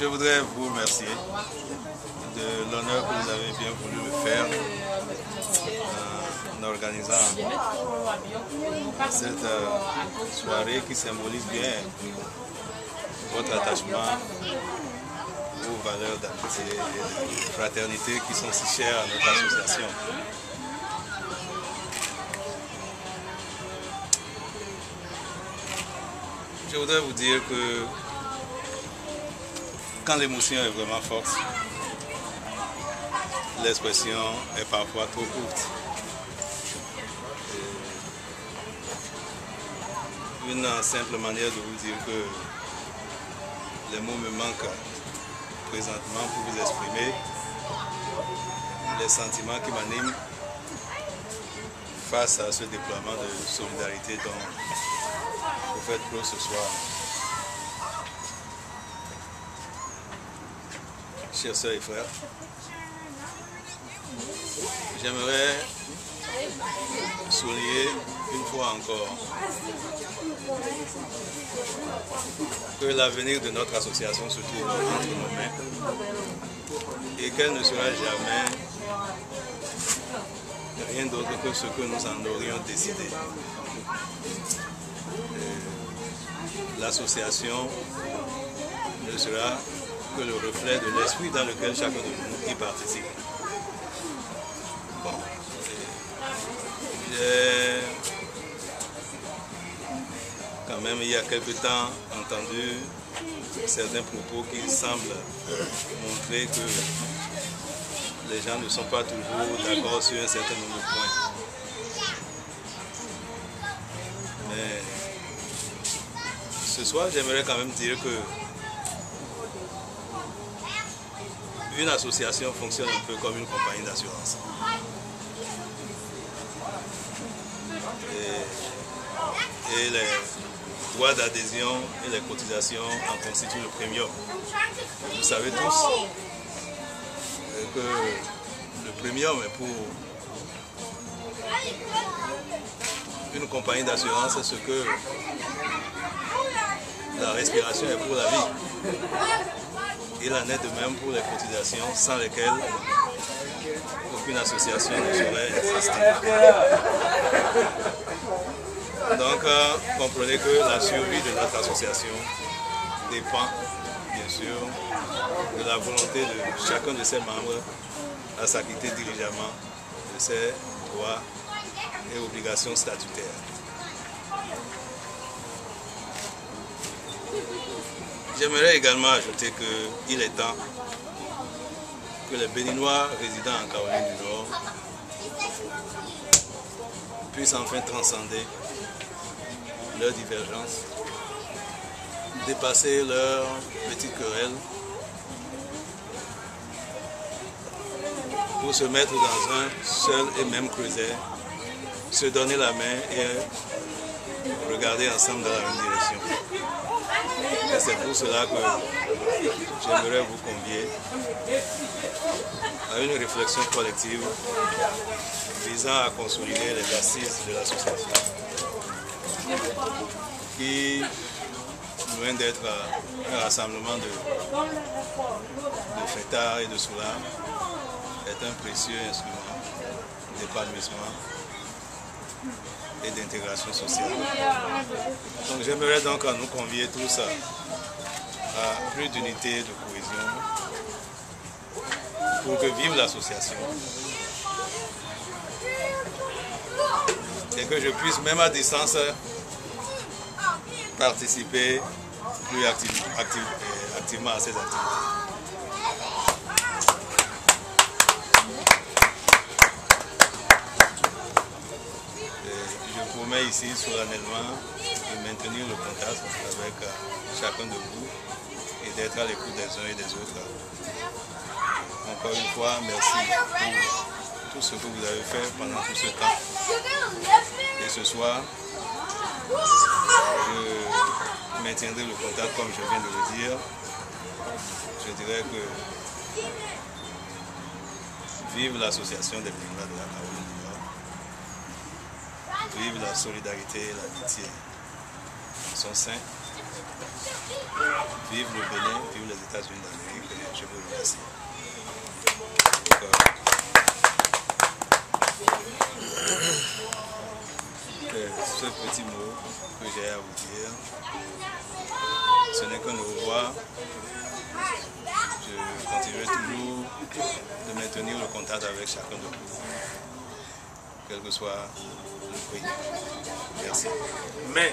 Je voudrais vous remercier de l'honneur que vous avez bien voulu me faire en organisant cette soirée qui symbolise bien votre attachement aux valeurs d'amitié et de fraternité qui sont si chères à notre association. Je voudrais vous dire que quand l'émotion est vraiment forte, l'expression est parfois trop courte. Une simple manière de vous dire que les mots me manquent présentement pour vous exprimer les sentiments qui m'animent face à ce déploiement de solidarité dont vous faites preuve ce soir. Chers sœurs et frères, j'aimerais souligner une fois encore que l'avenir de notre association se trouve entre nos mains et qu'elle ne sera jamais rien d'autre que ce que nous en aurions décidé. L'association ne sera que le reflet de l'esprit dans lequel chacun de nous y participe. Bon. J'ai quand même il y a quelque temps entendu certains propos qui semblent montrer que les gens ne sont pas toujours d'accord sur un certain nombre de points. Mais ce soir, j'aimerais quand même dire que une association fonctionne un peu comme une compagnie d'assurance. Et les droits d'adhésion et les cotisations en constituent le premium. Vous savez tous que le premium est pour une compagnie d'assurance ce que la respiration est pour la vie. Il en est de même pour les cotisations sans lesquelles aucune association ne saurait exister. Donc, comprenez que la survie de notre association dépend, bien sûr, de la volonté de chacun de ses membres à s'acquitter diligemment de ses droits et obligations statutaires. J'aimerais également ajouter qu'il est temps que les Béninois résidant en Caroline du Nord puissent enfin transcender leurs divergences, dépasser leurs petites querelles pour se mettre dans un seul et même creuset, se donner la main et regarder ensemble dans la même direction. Et c'est pour cela que j'aimerais vous convier à une réflexion collective visant à consolider les assises de l'association qui, loin d'être un rassemblement de fêtards et de soulards, est un précieux instrument d'épanouissement et d'intégration sociale. Donc j'aimerais donc nous convier tous à plus d'unité et de cohésion pour que vive l'association et que je puisse même à distance participer plus activement à ces activités. Je promets ici solennellement de maintenir le contact avec chacun de vous et d'être à l'écoute des uns et des autres. Encore une fois, merci pour tout ce que vous avez fait pendant tout ce temps. Et ce soir, je maintiendrai le contact comme je viens de le dire. Je dirais que vive l'association des Béninois de la Caroline du Nord. Vive la solidarité et l'amitié en son sein. Vive le Bénin, vive les États-Unis d'Amérique, et je vous remercie. Ce petit mot que j'ai à vous dire, ce n'est qu'un au revoir. Je continuerai toujours de maintenir le contact avec chacun de vous, quel que soit le prix. Merci. Mais